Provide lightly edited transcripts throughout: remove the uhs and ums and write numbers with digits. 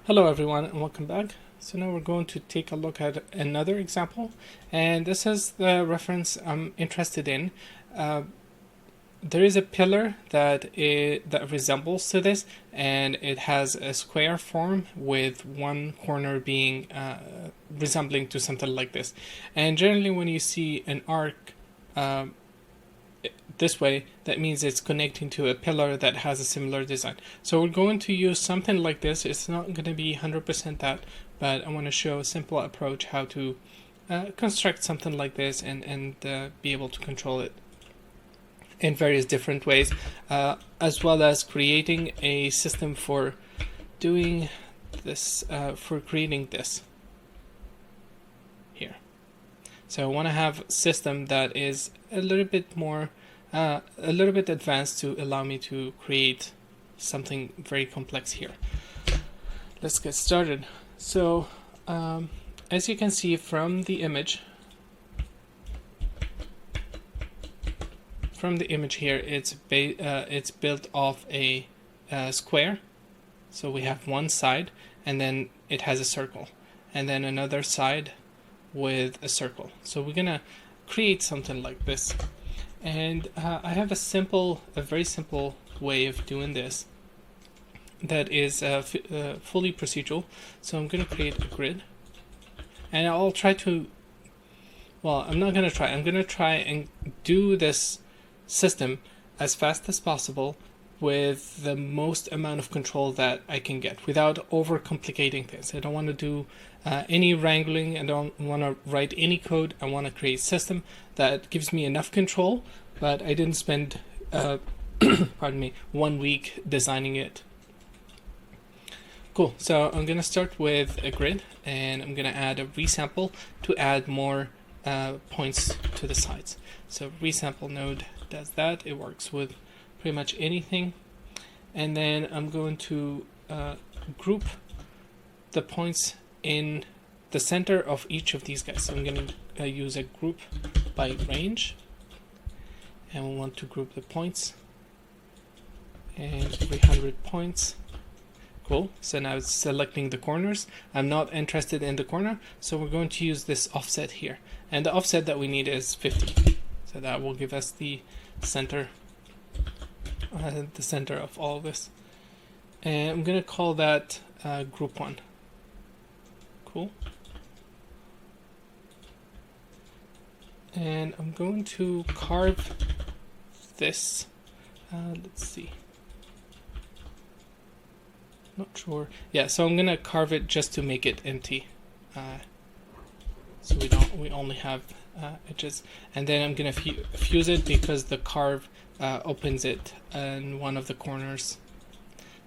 Hello everyone and welcome back. So now we're going to take a look at another example, and this is the reference I'm interested in. There is a pillar that resembles to this, and it has a square form with one corner being resembling to something like this. And generally when you see an arc this way, that means it's connecting to a pillar that has a similar design. So we're going to use something like this. It's not going to be 100% that, but I want to show a simple approach how to construct something like this and be able to control it in various different ways, as well as creating a system for doing this, for creating this here. So I want to have a system that is a little bit more a little bit advanced to allow me to create something very complex here. Let's get started. So as you can see from the image here, it's built off a square. So we have one side, and then it has a circle, and then another side with a circle. So we're gonna create something like this. And I have a very simple way of doing this that is fully procedural. So I'm going to create a grid, and I'll try to, well, I'm going to try and do this system as fast as possible with the most amount of control that I can get without overcomplicating things. I don't want to do any wrangling. I don't want to write any code. I want to create a system that gives me enough control, but I didn't spend pardon me, 1 week designing it. Cool. So I'm going to start with a grid, and I'm going to add a resample to add more points to the sides. So resample node does that. It works with pretty much anything. And then I'm going to group the points in the center of each of these guys. So I'm going to use a group by range, and we want to group the points, and 300 points. Cool. So now it's selecting the corners. I'm not interested in the corner, so we're going to use this offset here, and the offset that we need is 50. So that will give us the center of all of this, and I'm going to call that group 1. Cool. And I'm going to carve this. Let's see. Not sure. Yeah, so I'm gonna carve it just to make it empty. So we only have edges, and then I'm gonna fuse it because the carve opens it in one of the corners.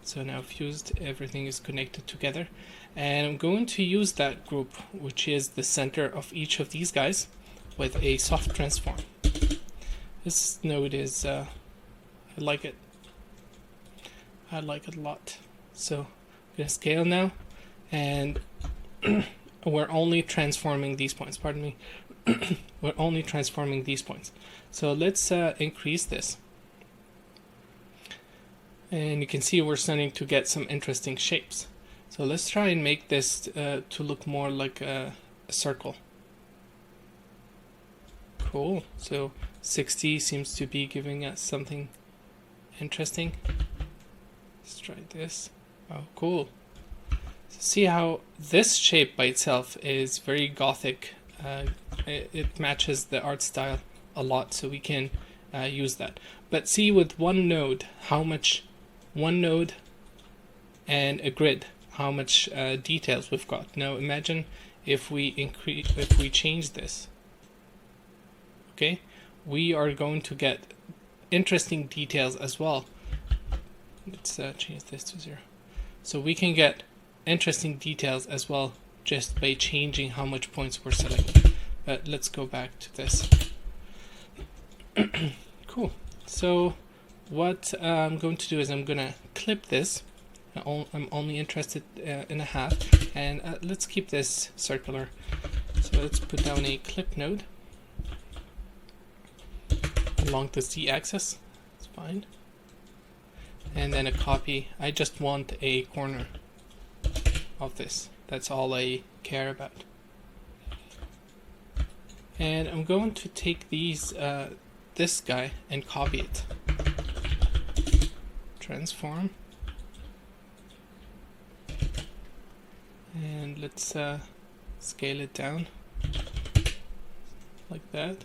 So now fused, everything is connected together, and I'm going to use that group, which is the center of each of these guys, with a soft transform. This node is I like it a lot. So I'm gonna scale now, and we're only transforming these points, pardon me. We're only transforming these points. So let's increase this, and you can see we're starting to get some interesting shapes. So let's try and make this to look more like a circle. Cool. So 60 seems to be giving us something interesting. Let's try this. Oh, cool. So see how this shape by itself is very gothic. It matches the art style a lot, so we can use that. But see, with one node, one node and a grid, how much details we've got. Now imagine if we change this. Okay, we are going to get interesting details as well. Let's change this to 0. So we can get interesting details as well just by changing how much points we're selecting. But let's go back to this. Cool. So what I'm going to do is I'm going to clip this. I'm only interested in a half, and let's keep this circular. So let's put down a clip node along the z-axis. It's fine. And then a copy. I just want a corner. of this. That's all I care about. And I'm going to take these this guy and copy it. Transform. And let's scale it down like that.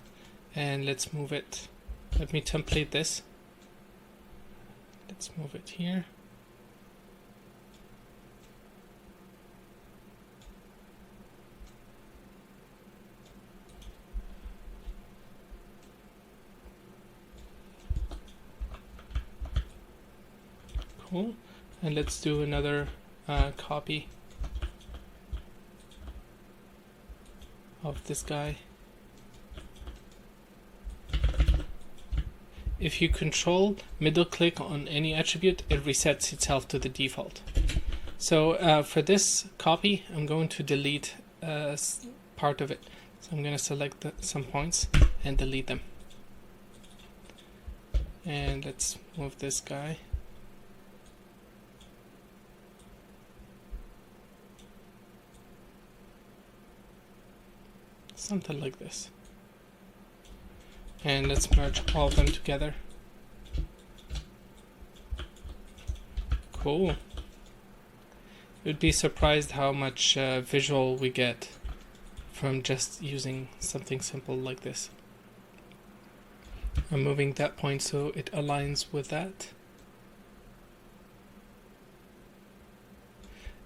And let's move it. Let me template this. Let's move it here. Cool. And let's do another copy of this guy. If you control middle click on any attribute, it resets itself to the default. So for this copy, I'm going to delete part of it. So I'm going to select some points and delete them. And let's move this guy. Something like this. And let's merge all of them together. Cool. You'd be surprised how much visual we get from just using something simple like this. I'm moving that point so it aligns with that.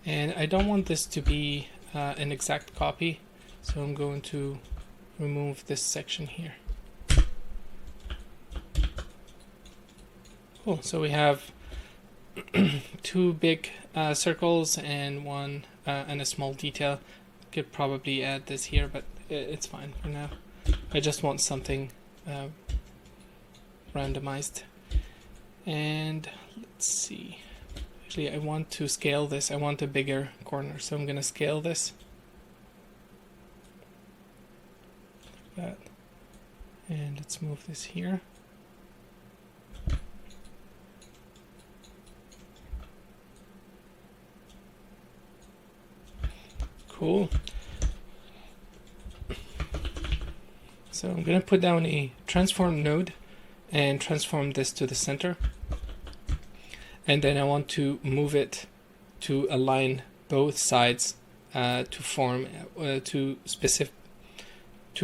And I don't want this to be an exact copy, so I'm going to remove this section here. Cool, so we have two big circles and one and a small detail. Could probably add this here, but it's fine for now. I just want something randomized. And let's see. Actually, I want to scale this. I want a bigger corner, so I'm going to scale this. Like that. And let's move this here. Cool. So I'm going to put down a transform node and transform this to the center. And then I want to move it to align both sides to form to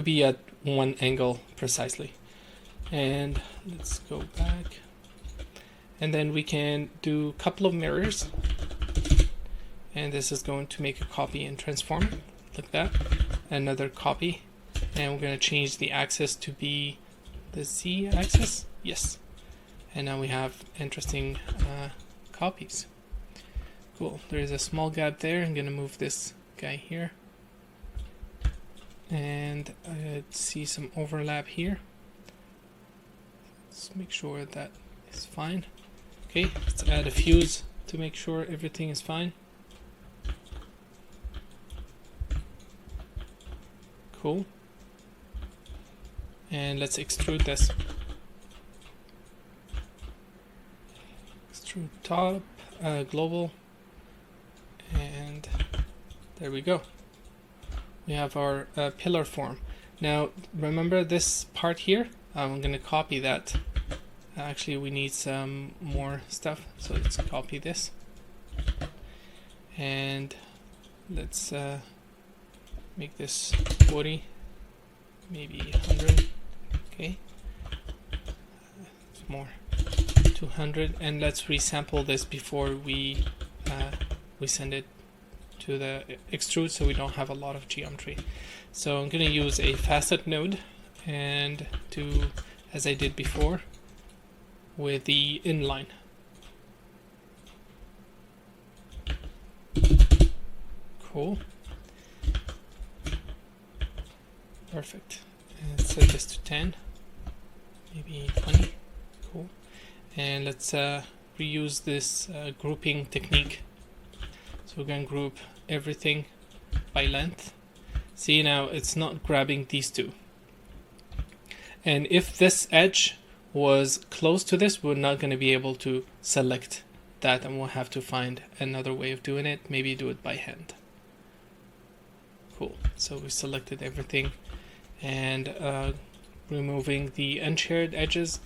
be at one angle precisely. And let's go back. And then we can do a couple of mirrors. And this is going to make a copy and transform it like that. Another copy. And we're going to change the axis to be the Z axis. Yes. And now we have interesting copies. Cool. There is a small gap there. I'm going to move this guy here. And I see some overlap here. Let's make sure that is fine. Okay, let's add a fuse to make sure everything is fine. Cool. And let's extrude this. Extrude top, global, and there we go. We have our pillar form. Now remember this part here? I'm going to copy that. Actually, we need some more stuff, so let's copy this. And let's make this 40, maybe 100. Okay, more, 200, and let's resample this before we send it to the extrude, so we don't have a lot of geometry. So I'm going to use a facet node and do as I did before with the inline. Cool. Perfect. And set this to 10, maybe 20. Cool. And let's reuse this grouping technique. So we're going to group everything by length. See, now it's not grabbing these two. And if this edge was close to this, we're not going to be able to select that, and we'll have to find another way of doing it. Maybe do it by hand. Cool. So we selected everything, and removing the unshared edges,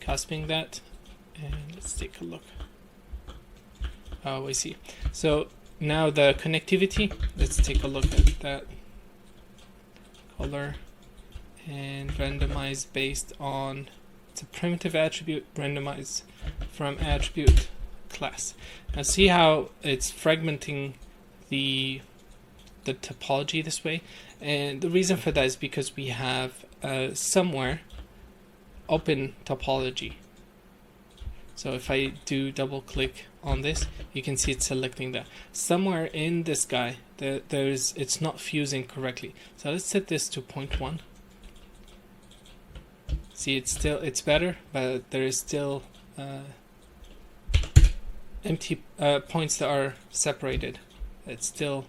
cusping that, and let's take a look. Oh, I see. So now the connectivity, let's take a look at that. Color and randomize based on, it's a primitive attribute, randomize from attribute class. Now see how it's fragmenting the topology this way, and the reason for that is because we have somewhere open topology. So if I do double click on this, you can see it's selecting that. Somewhere in this guy, it's not fusing correctly. So let's set this to 0.1. See, it's better, but there is still empty points that are separated. We still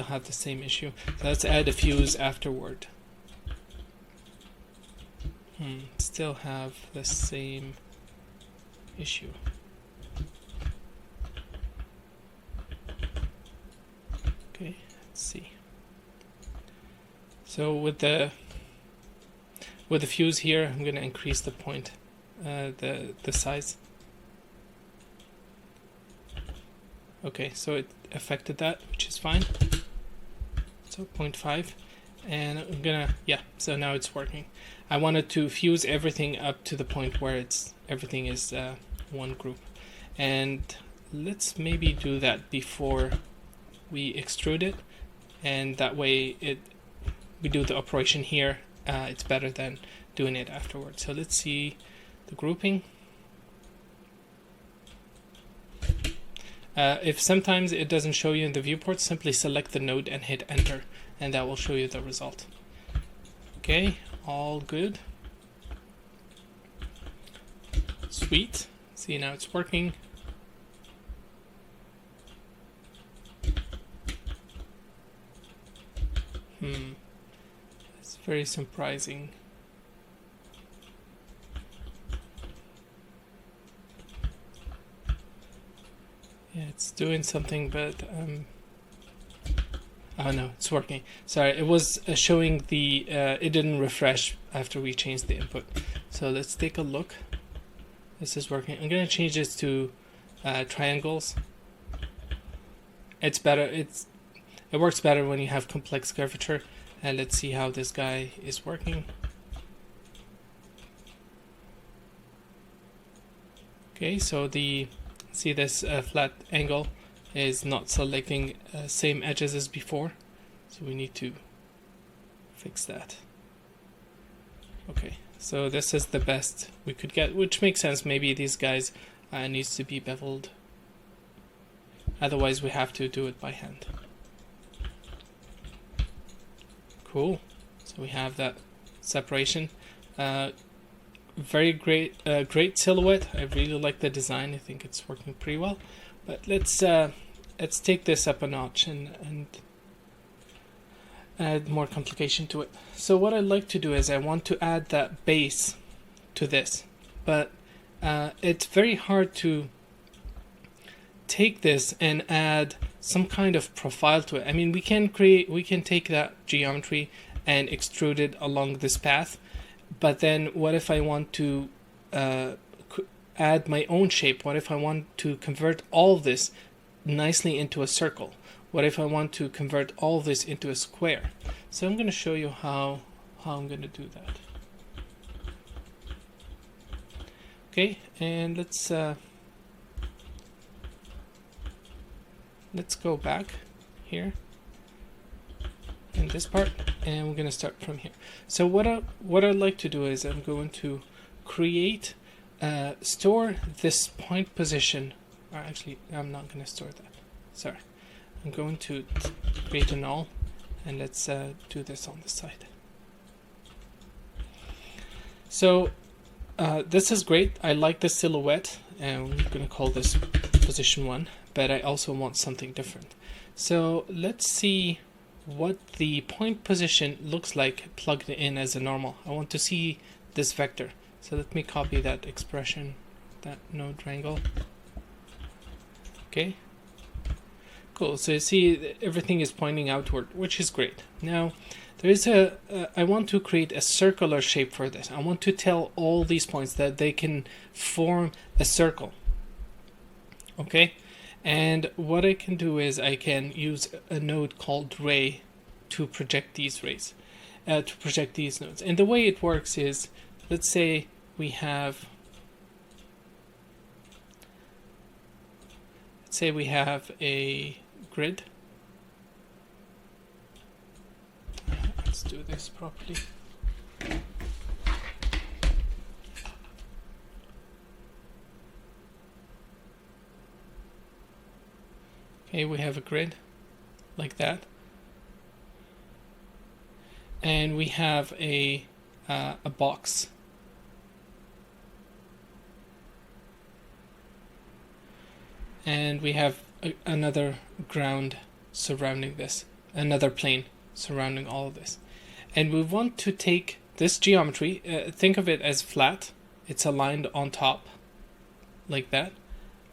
have the same issue. So let's add a fuse afterward. Still have the same issue. Okay, let's see. So with the fuse here, I'm going to increase the point, the size. Okay, so it affected that, which is fine. So 0.5, and I'm gonna, yeah, so now it's working. I wanted to fuse everything up to the point where everything is one group, and let's maybe do that before we extrude it, and that way we do the operation here. It's better than doing it afterwards. So let's see the grouping. If sometimes it doesn't show you in the viewport, simply select the node and hit enter, and that will show you the result. Okay, all good. Sweet. See, now it's working. It's very surprising. Yeah, it's doing something, but oh no, it's working. Sorry, it was showing the it didn't refresh after we changed the input. So let's take a look. This is working. I'm gonna change this to triangles. It's better. It works better when you have complex curvature. And let's see how this guy is working. Okay, so see this flat angle is not selecting same edges as before, so we need to fix that. Okay, so this is the best we could get, which makes sense. Maybe these guys needs to be beveled, otherwise we have to do it by hand. Cool, so we have that separation. Very great silhouette. I really like the design. I think it's working pretty well. But let's take this up a notch and add more complication to it. So what I'd like to do is I want to add that base to this, but it's very hard to take this and add some kind of profile to it. I mean, we can take that geometry and extrude it along this path. But then what if I want to add my own shape? What if I want to convert all of this nicely into a circle? What if I want to convert all of this into a square? So I'm going to show you how I'm going to do that. Okay, and let's go back here in this part, and we're going to start from here. So what I'd like to do is I'm going to create store this point position, or actually I'm not going to store that, sorry. I'm going to create a null, and let's do this on the side. So this is great. I like the silhouette, and I'm going to call this position 1, but I also want something different. So let's see what the point position looks like plugged in as a normal. I want to see this vector. So let me copy that expression, that node triangle. Okay. Cool. So you see everything is pointing outward, which is great. Now there is I want to create a circular shape for this. I want to tell all these points that they can form a circle. Okay. And what I can do is I can use a node called ray to project these rays, to project these nodes. And the way it works is, let's say we have, a grid. Let's do this properly. Okay, we have a grid like that, and we have a box. And we have another ground surrounding this, another plane surrounding all of this. And we want to take this geometry, think of it as flat, it's aligned on top, like that,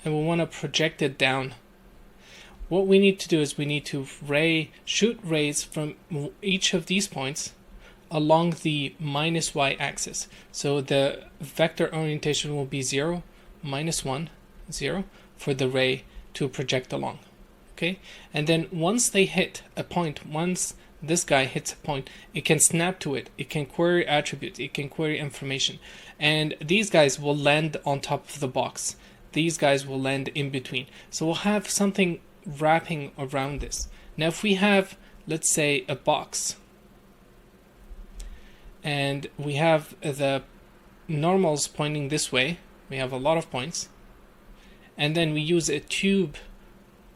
and we want to project it down. What we need to do is we need to shoot rays from each of these points along the minus y-axis. So the vector orientation will be 0, -1, 0 for the ray to project along. Okay, and then once they hit a point, once this guy hits a point, it can snap to it, it can query attributes, it can query information, and these guys will land on top of the box. These guys will land in between. So we'll have something wrapping around this. Now if we have, let's say, a box, and we have the normals pointing this way, we have a lot of points, and then we use a tube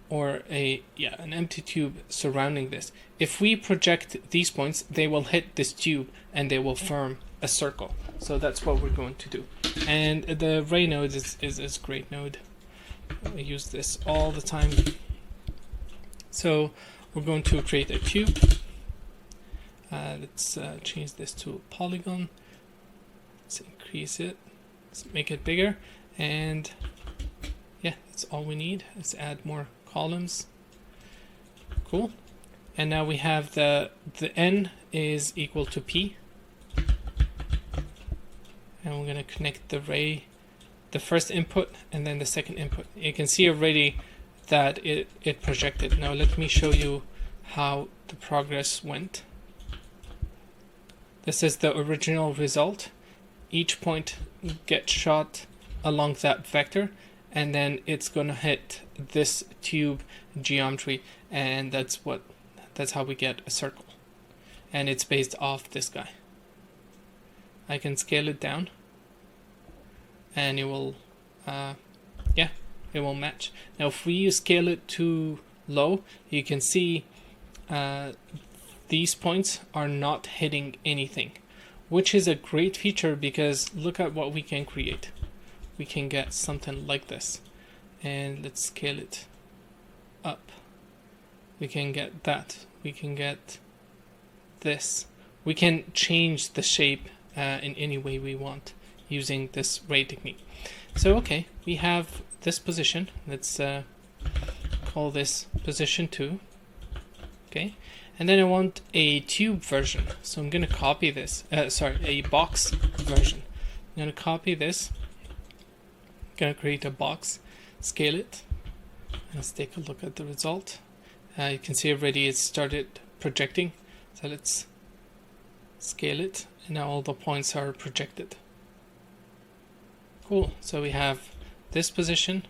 or an empty tube surrounding this. If we project these points, they will hit this tube and they will form a circle. So that's what we're going to do. And the ray node is a great node. I use this all the time. So we're going to create a cube. Let's change this to a polygon. Let's increase it. Let's make it bigger. And yeah, that's all we need. Let's add more columns. Cool. And now we have the n is equal to p. And we're going to connect the ray, the first input and then the second input. You can see already that it projected. Now let me show you how the progress went. This is the original result. Each point gets shot along that vector, and then it's going to hit this tube geometry, and that's how we get a circle. And it's based off this guy. I can scale it down, and it will it will match. Now if we scale it too low, you can see these points are not hitting anything, which is a great feature because look at what we can create. We can get something like this, and let's scale it up. We can get that. We can get this. We can change the shape in any way we want using this ray technique. So okay, we have this position. Let's call this position 2. Okay, and then I want a tube version. So I'm going to copy this. A box version. I'm going to copy this. Going to create a box, scale it, and let's take a look at the result. You can see already it started projecting, so let's scale it, and now all the points are projected. Cool. So we have this position,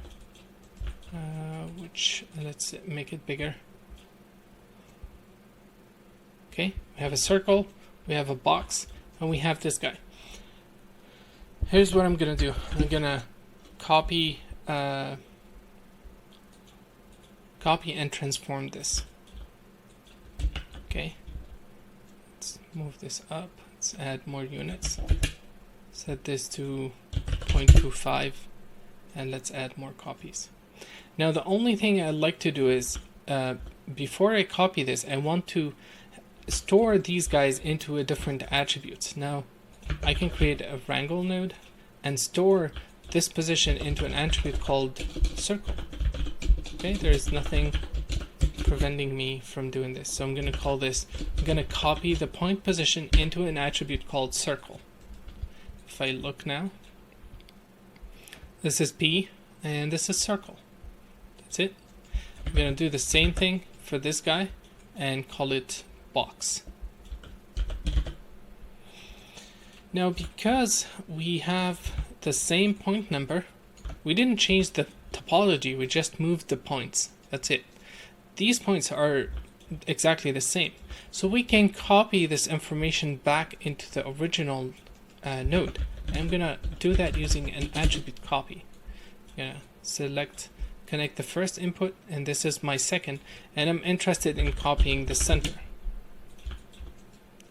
which let's make it bigger. Okay, we have a circle, we have a box, and we have this guy. Here's what I'm gonna do. I'm gonna copy and transform this. Okay, let's move this up. Let's add more units. Set this to 0.25, and let's add more copies. Now the only thing I'd like to do is before I copy this, I want to store these guys into a different attributes. Now I can create a wrangle node and store this position into an attribute called circle. Okay, there is nothing preventing me from doing this. So I'm going to call this, I'm going to copy the point position into an attribute called circle. If I look now, this is P and this is circle. That's it. I'm going to do the same thing for this guy and call it box. Now, because we have the same point number, we didn't change the topology, we just moved the points. That's it. These points are exactly the same. So we can copy this information back into the original node. I'm gonna do that using an attribute copy. I'm gonna select, connect the first input, and this is my second, and I'm interested in copying the center.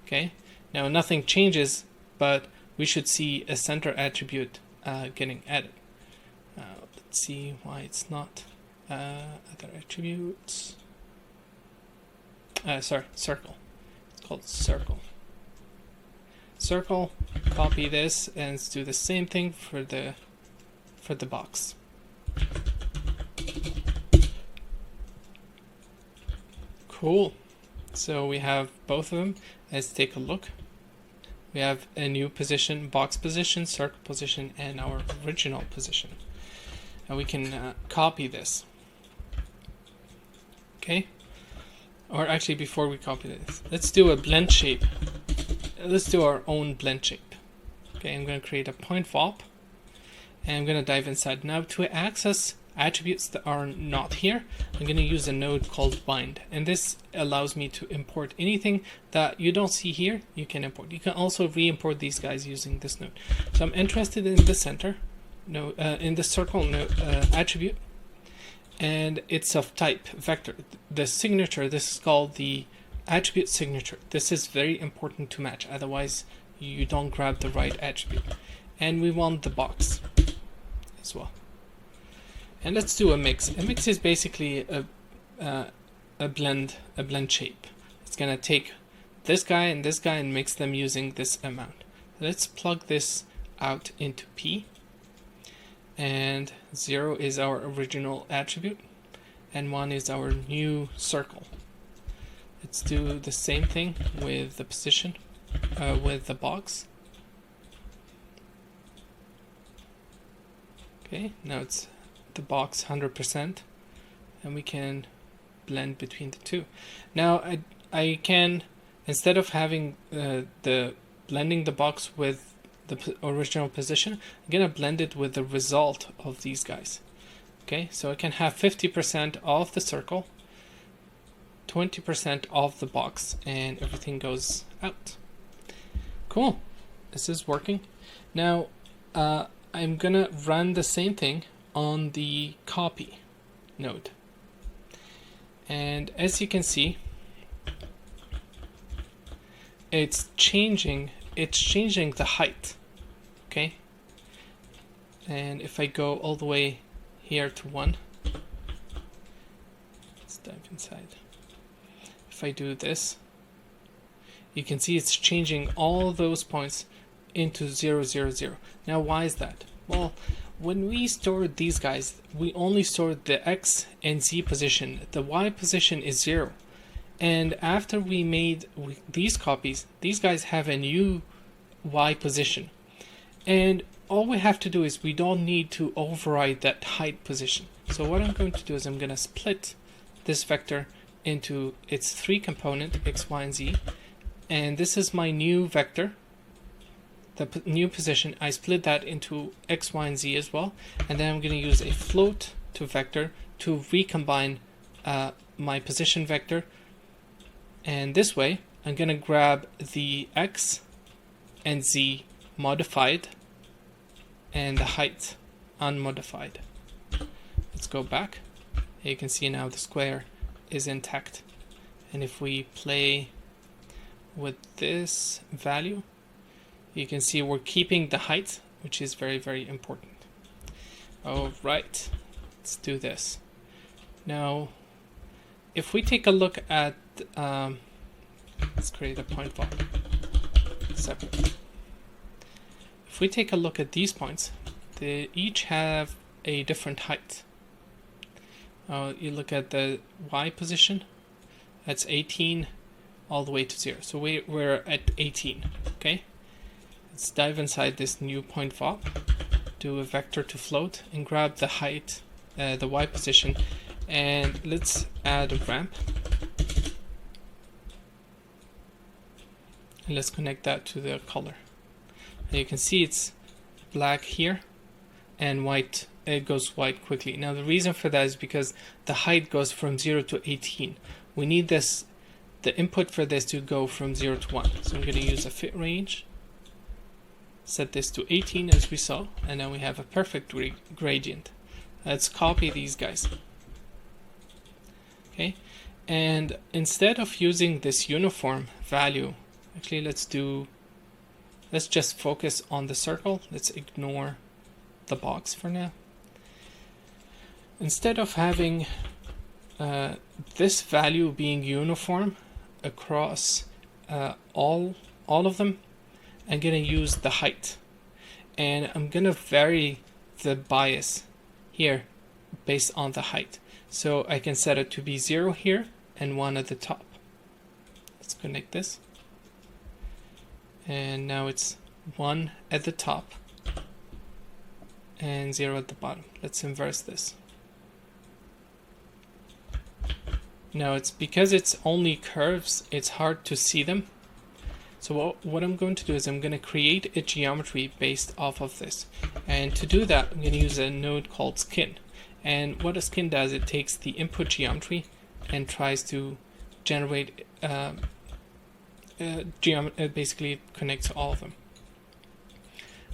Okay, now nothing changes, but we should see a center attribute getting added. Let's see why it's not other attributes. Sorry, circle. It's called circle. Circle, copy this, and let's do the same thing for the box. Cool. So we have both of them. Let's take a look. We have a new position, box position, circle position, and our original position. And we can copy this. Okay. Or actually, before we copy this, let's do a blend shape. Let's do our own blend shape. Okay, I'm going to create a point VOP, and I'm going to dive inside. Now, to access attributes that are not here, I'm going to use a node called bind, and this allows me to import anything that you don't see here. You can import. You can also re-import these guys using this node. So I'm interested in the center node, in the circle node attribute, and it's of type vector. The signature, this is called the attribute signature. This is very important to match, otherwise you don't grab the right attribute. And we want the box as well. And let's do a mix. A mix is basically a blend shape. It's gonna take this guy and mix them using this amount. Let's plug this out into P, and 0 is our original attribute and 1 is our new circle. Let's do the same thing with the position, with the box. Okay, now it's the box 100%, and we can blend between the two. Now I can, instead of having the blending the box with the original position, I'm gonna blend it with the result of these guys. Okay, so I can have 50% of the circle, 20% of the box, and everything goes out. Cool, this is working. Now I'm gonna run the same thing on the copy node, and as you can see, it's changing the height. Okay, and if I go all the way here to 1, let's dive inside. If I do this, you can see it's changing all those points into 0, 0, 0. Now why is that? Well, when we stored these guys, we only stored the X and Z position. The Y position is 0. And after we made these copies, these guys have a new Y position. And all we have to do is we don't need to override that height position. So what I'm going to do is I'm going to split this vector into its 3 component, X, Y, and Z. And this is my new vector, the new position. I split that into X, Y, and Z as well. And then I'm going to use a float to vector to recombine my position vector. And this way, I'm going to grab the X and Z modified and the height unmodified. Let's go back. You can see now the square is intact. And if we play with this value, you can see we're keeping the height, which is very, very important. All right, let's do this. Now, if we take a look at, let's create a point VOP separate. If we take a look at these points, they each have a different height. You look at the Y position, that's 18 all the way to 0. So we're at 18, okay? Let's dive inside this new point fob, do a vector to float, and grab the height, the Y position, and let's add a ramp. And let's connect that to the color. And you can see it's black here and white. It goes white quickly. Now the reason for that is because the height goes from 0 to 18. We need this, the input for this, to go from 0 to 1. So I'm going to use a fit range, set this to 18 as we saw, and then we have a perfect gradient. Let's copy these guys. Okay, and instead of using this uniform value, actually let's just focus on the circle. Let's ignore the box for now. Instead of having this value being uniform across all of them, I'm going to use the height, and I'm going to vary the bias here based on the height. So I can set it to be 0 here and 1 at the top. Let's connect this. And now it's 1 at the top and 0 at the bottom. Let's inverse this. Now it's because it's only curves, it's hard to see them. So what I'm going to do is I'm going to create a geometry based off of this. And to do that, I'm going to use a node called skin. And what a skin does, it takes the input geometry and tries to generate basically it connects all of them.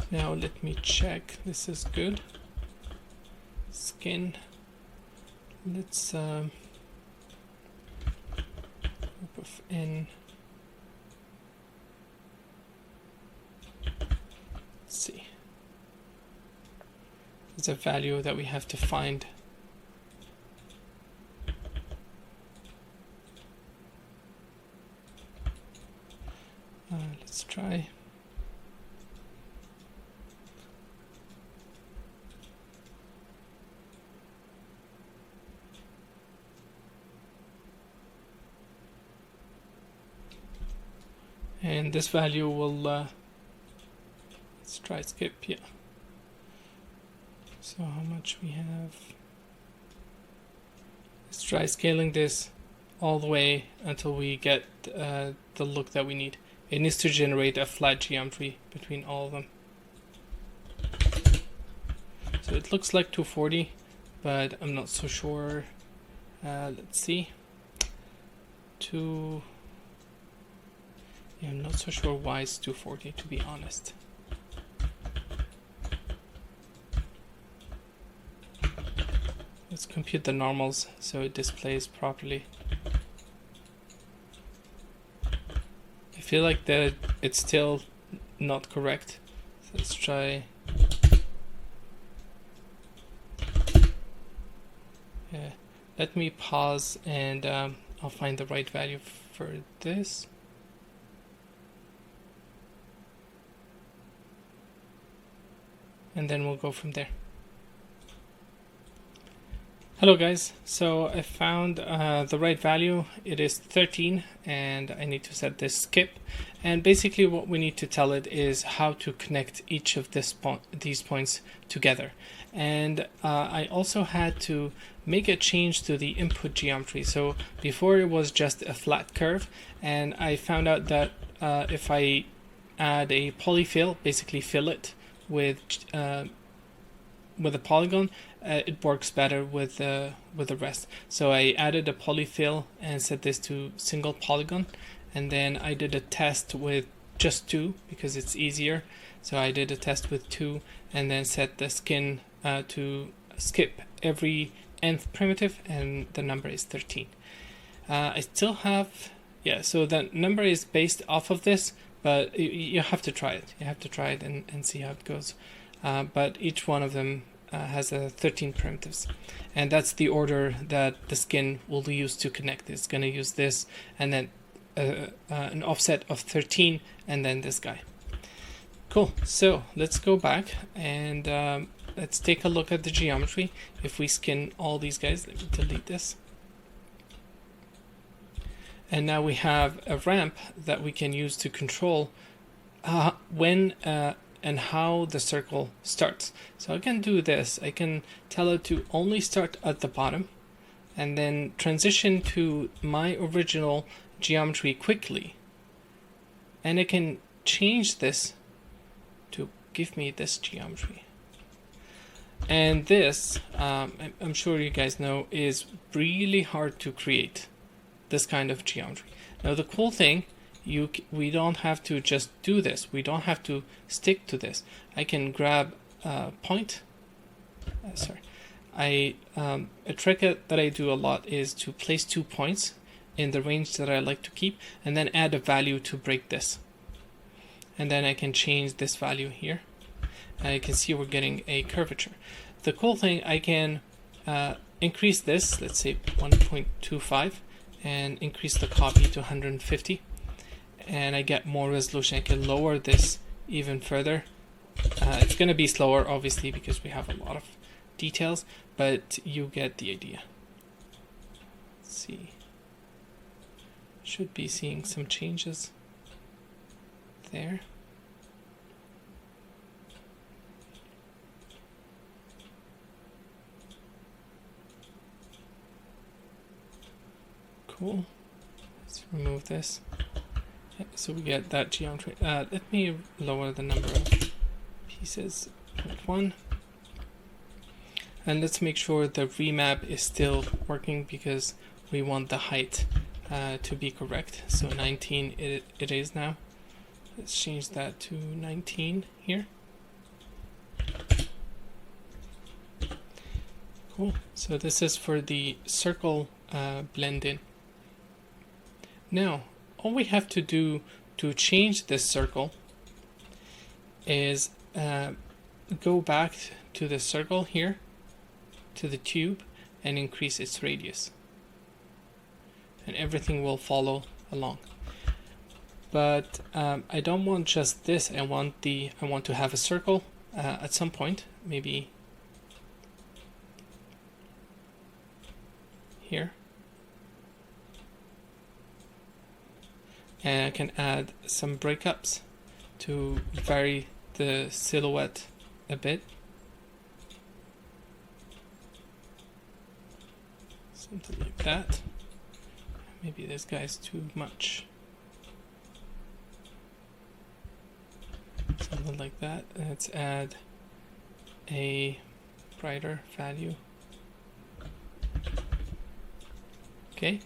Now let me check this is good. Skin. Let's group of n. Let's see. There's a value that we have to find. Let's try. And this value will, let's try skip, yeah. So how much we have? Let's try scaling this all the way until we get the look that we need. It needs to generate a flat geometry between all of them. So it looks like 240, but I'm not so sure. Let's see. Yeah, I'm not so sure why it's 240, to be honest. Let's compute the normals so it displays properly. I feel like that it's still not correct. So let's try. Yeah, let me pause and I'll find the right value for this. And then we'll go from there. Hello guys, so I found the right value. It is 13 and I need to set this skip, and basically what we need to tell it is how to connect each of these points together. And I also had to make a change to the input geometry. So before it was just a flat curve, and I found out that if I add a polyfill, basically fill it with a polygon, it works better with the rest. So I added a polyfill and set this to single polygon, and then I did a test with just 2 because it's easier. So I did a test with 2 and then set the skin to skip every nth primitive, and the number is 13. I still have, yeah, so the number is based off of this, but you have to try it. You have to try it and see how it goes. But each one of them has 13 primitives, and that's the order that the skin will use to connect. It's going to use this, and then an offset of 13, and then this guy. Cool. So let's go back and let's take a look at the geometry. If we skin all these guys, let me delete this. And now we have a ramp that we can use to control when and how the circle starts. So I can do this. I can tell it to only start at the bottom and then transition to my original geometry quickly. And I can change this to give me this geometry. And this, I'm sure you guys know, is really hard to create, this kind of geometry. Now the cool thing, we don't have to just do this. We don't have to stick to this. I can grab a point. A trick that I do a lot is to place 2 points in the range that I like to keep, and then add a value to break this. And then I can change this value here. And you can see we're getting a curvature. The cool thing, I can increase this, let's say 1.25, and increase the copy to 150. And I get more resolution. I can lower this even further. It's going to be slower, obviously, because we have a lot of details, but you get the idea. Let's see. Should be seeing some changes there. Cool. Let's remove this. So we get that geometry. Let me lower the number of pieces. 1. And let's make sure the remap is still working because we want the height to be correct. So 19 it is now. Let's change that to 19 here. Cool. So this is for the circle blend in. Now, all we have to do to change this circle is go back to the circle here, to the tube, and increase its radius. And everything will follow along. But I don't want just this. I want to have a circle at some point, maybe here. And I can add some breakups to vary the silhouette a bit. Something like that. Maybe this guy's too much. Something like that. Let's add a brighter value. Okay,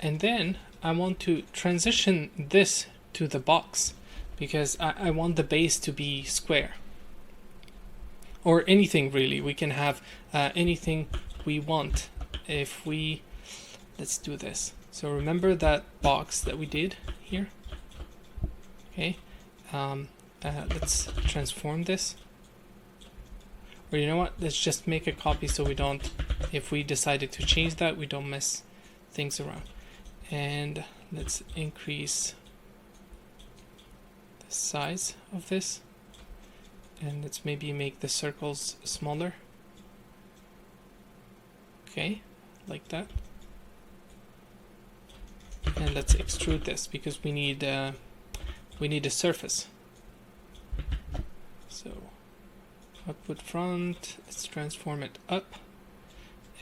and then I want to transition this to the box because I want the base to be square. Or anything really. We can have anything we want if we... Let's do this. So remember that box that we did here? Okay. Let's transform this. Or you know what? Let's just make a copy so we don't... If we decided to change that, we don't mess things around. And let's increase the size of this, and let's maybe make the circles smaller. Okay, like that. And let's extrude this because we need a surface. So output front, let's transform it up,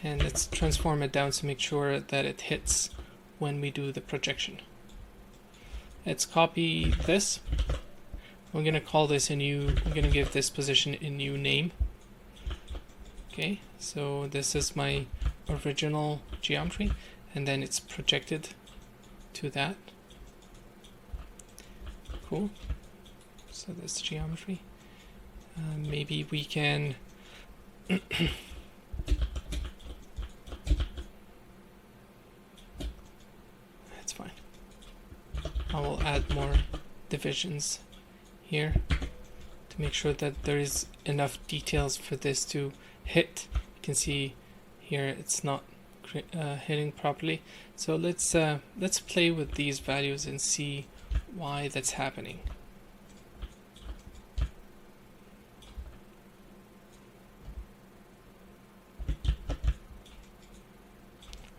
and let's transform it down to make sure that it hits when we do the projection. Let's copy this. We're gonna call this we're gonna give this position a new name. Okay, so this is my original geometry, and then it's projected to that. Cool. So this geometry. Maybe we can That's fine. I will add more divisions here to make sure that there is enough details for this to hit. You can see here it's not hitting properly. So let's play with these values and see why that's happening.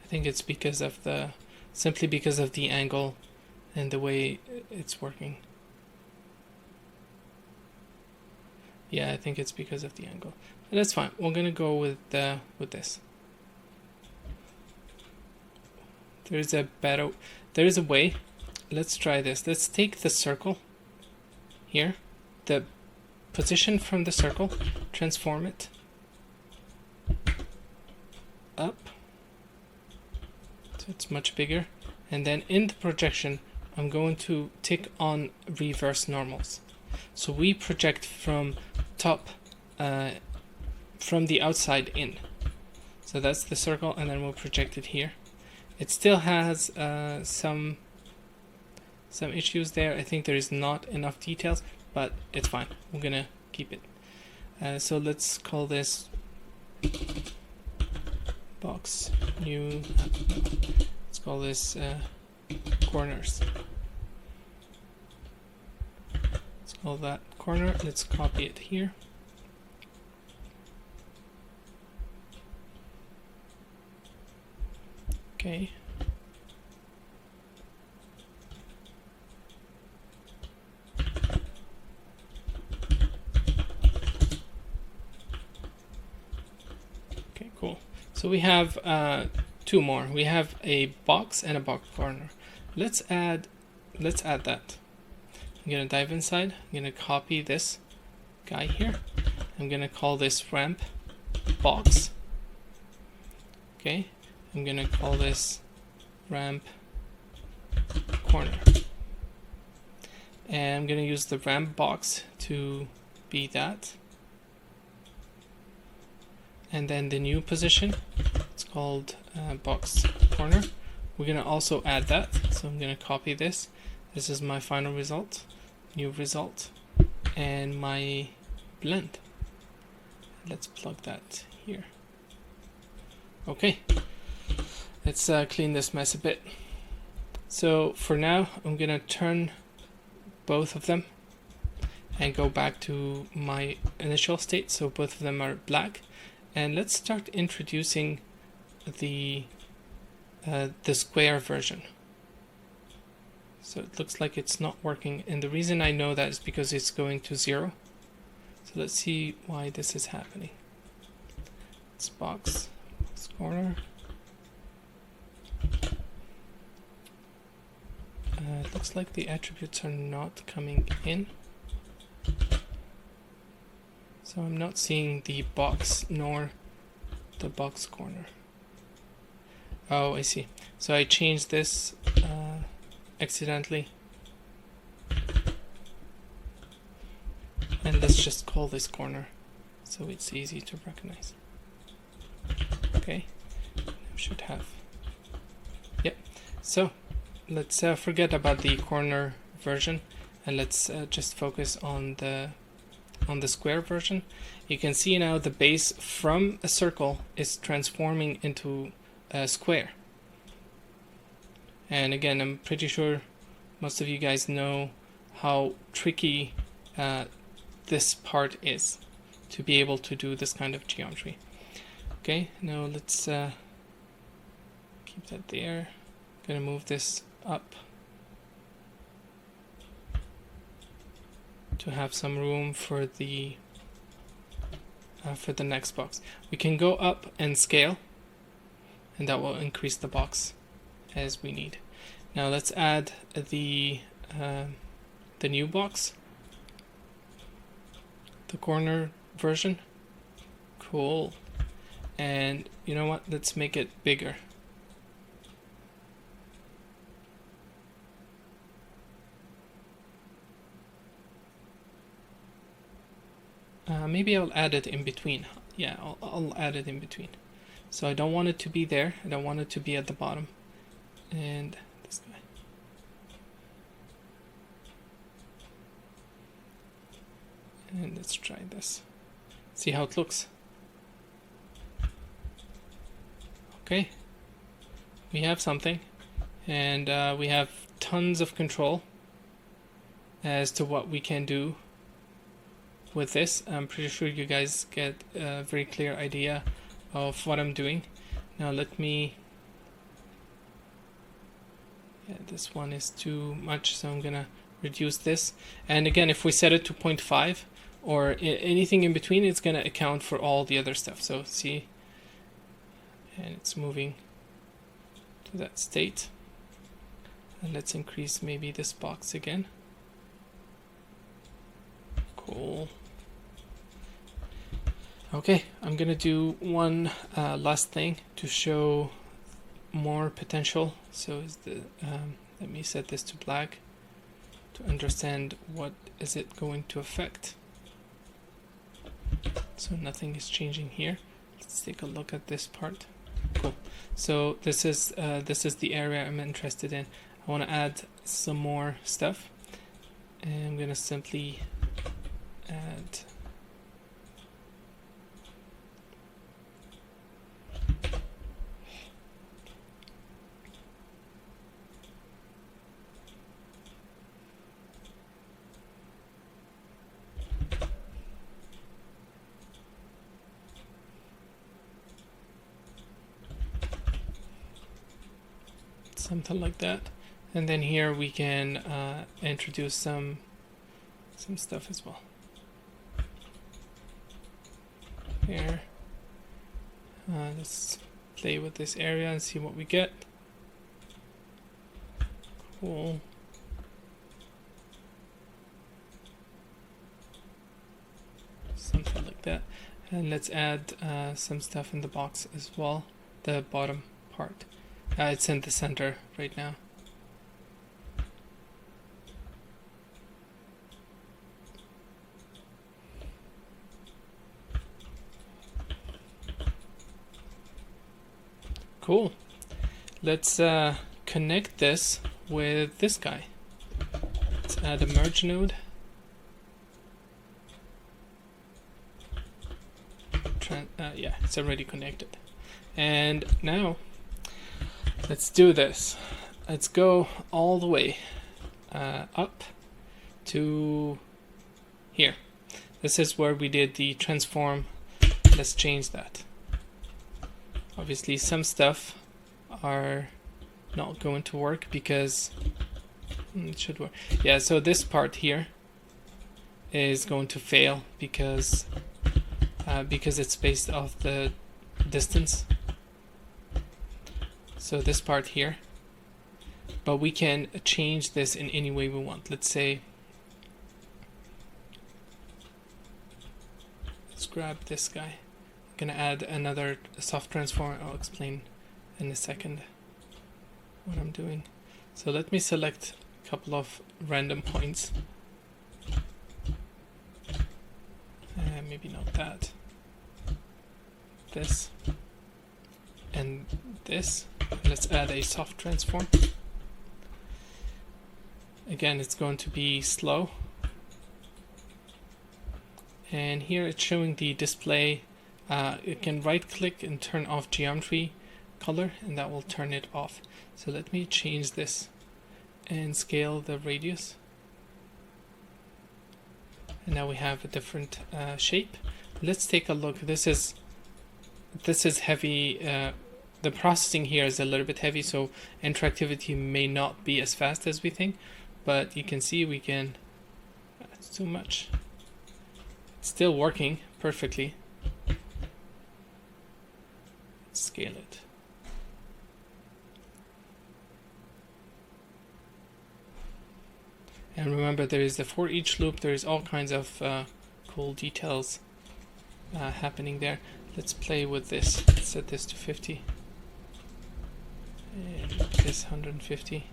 I think it's because of simply because of the angle and the way it's working. Yeah, I think it's because of the angle. But that's fine. We're gonna go with this. There is a way. Let's try this. Let's take the circle here, the position from the circle, transform it up so it's much bigger, and then in the projection I'm going to tick on reverse normals. So we project from top, from the outside in. So that's the circle, and then we'll project it here. It still has some issues there. I think there is not enough details, but it's fine. We're gonna keep it. So let's call this box new. Let's call this corners. Let's call that corner. Let's copy it here. Okay. Okay, cool. So we have two more. We have a box and a box corner. Let's add that. I'm gonna dive inside. I'm gonna copy this guy here. I'm gonna call this ramp box. Okay. I'm gonna call this ramp corner, and I'm gonna use the ramp box to be that, and then the new position, it's called box corner. We're gonna also add that, so I'm gonna copy this. This is my final result, new result, and my blend. Let's plug that here. Okay. Let's clean this mess a bit. So for now, I'm gonna turn both of them and go back to my initial state. So both of them are black, and let's start introducing the square version. So it looks like it's not working, and the reason I know that is because it's going to 0. So let's see why this is happening. It's box corner. It looks like the attributes are not coming in, so I'm not seeing the box nor the box corner. Oh, I see. So I changed this accidentally, and let's just call this corner so it's easy to recognize. Okay, should have. Yep. So let's forget about the corner version, and let's just focus on the square version. You can see now the base from a circle is transforming into a square. And again, I'm pretty sure most of you guys know how tricky this part is to be able to do this kind of geometry. Okay, now let's keep that there. Gonna move this up to have some room for the next box. We can go up and scale, and that will increase the box as we need. Now let's add the new box, the corner version. Cool. And you know what? Let's make it bigger. Maybe I'll add it in between. Yeah, I'll add it in between. So I don't want it to be there. I don't want it to be at the bottom. And this guy. And let's try this. See how it looks. Okay. We have something. And we have tons of control as to what we can do with this. I'm pretty sure you guys get a very clear idea of what I'm doing. Now let me Yeah, this one is too much, so I'm gonna reduce this. And again, if we set it to 0.5 or anything in between, it's gonna account for all the other stuff. So see, and it's moving to that state. And let's increase maybe this box again. Cool. Okay, I'm gonna do one last thing to show more potential. So is the let me set this to black to understand what is it going to affect. So nothing is changing here. Let's take a look at this part. Cool. So this is the area I'm interested in. I want to add some more stuff, and I'm gonna simply add something like that. And then here we can introduce some stuff as well. Here, let's play with this area and see what we get. Cool. Something like that. And let's add some stuff in the box as well. The bottom part. It's in the center right now. Cool. Let's connect this with this guy. Let's add a merge node. Yeah, it's already connected. And now let's do this. Let's go all the way up to here. This is where we did the transform. Let's change that. Obviously some stuff are not going to work because it should work. Yeah, so this part here is going to fail because it's based off the distance. So this part here, but we can change this in any way we want. Let's say, let's grab this guy. I'm gonna add another soft transform. I'll explain in a second what I'm doing. So let me select a couple of random points. Maybe not that. This and this. Let's add a soft transform. Again, it's going to be slow. And here it's showing the display. You can right click and turn off geometry color, and that will turn it off. So let me change this and scale the radius. And now we have a different shape. Let's take a look. This is heavy. The processing here is a little bit heavy, so interactivity may not be as fast as we think, but you can see we can, it's too much. It's still working perfectly. Let's scale it. And remember, there is the for each loop, there is all kinds of cool details happening there. Let's play with this. Let's set this to 50. And this 150.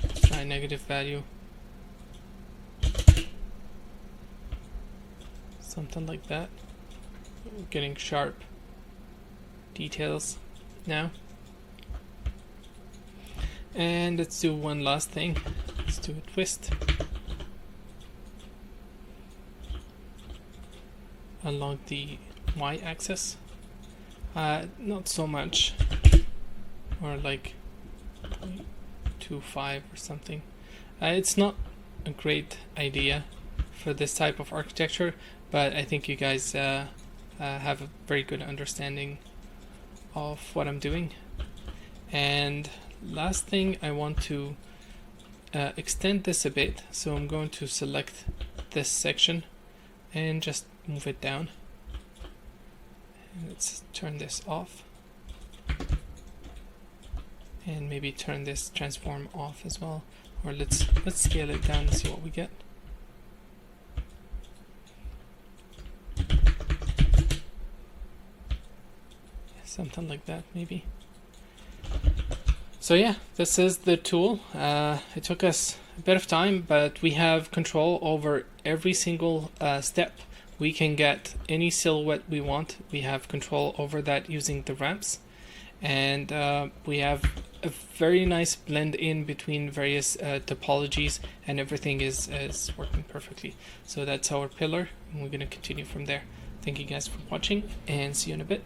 Let's try negative value. Something like that. We're getting sharp details now. And let's do one last thing. Let's do a twist along the y-axis. Not so much, or like 0.25 or something. It's not a great idea for this type of architecture, but I think you guys have a very good understanding of what I'm doing. And last thing, I want to extend this a bit, so I'm going to select this section and just move it down. And let's turn this off, and maybe turn this transform off as well, or let's scale it down and see what we get. Something like that maybe. So yeah, this is the tool. It took us a bit of time, but we have control over every single step. We can get any silhouette we want. We have control over that using the ramps, and we have a very nice blend in between various topologies, and everything is working perfectly. So that's our pillar, and we're going to continue from there. Thank you guys for watching, and see you in a bit.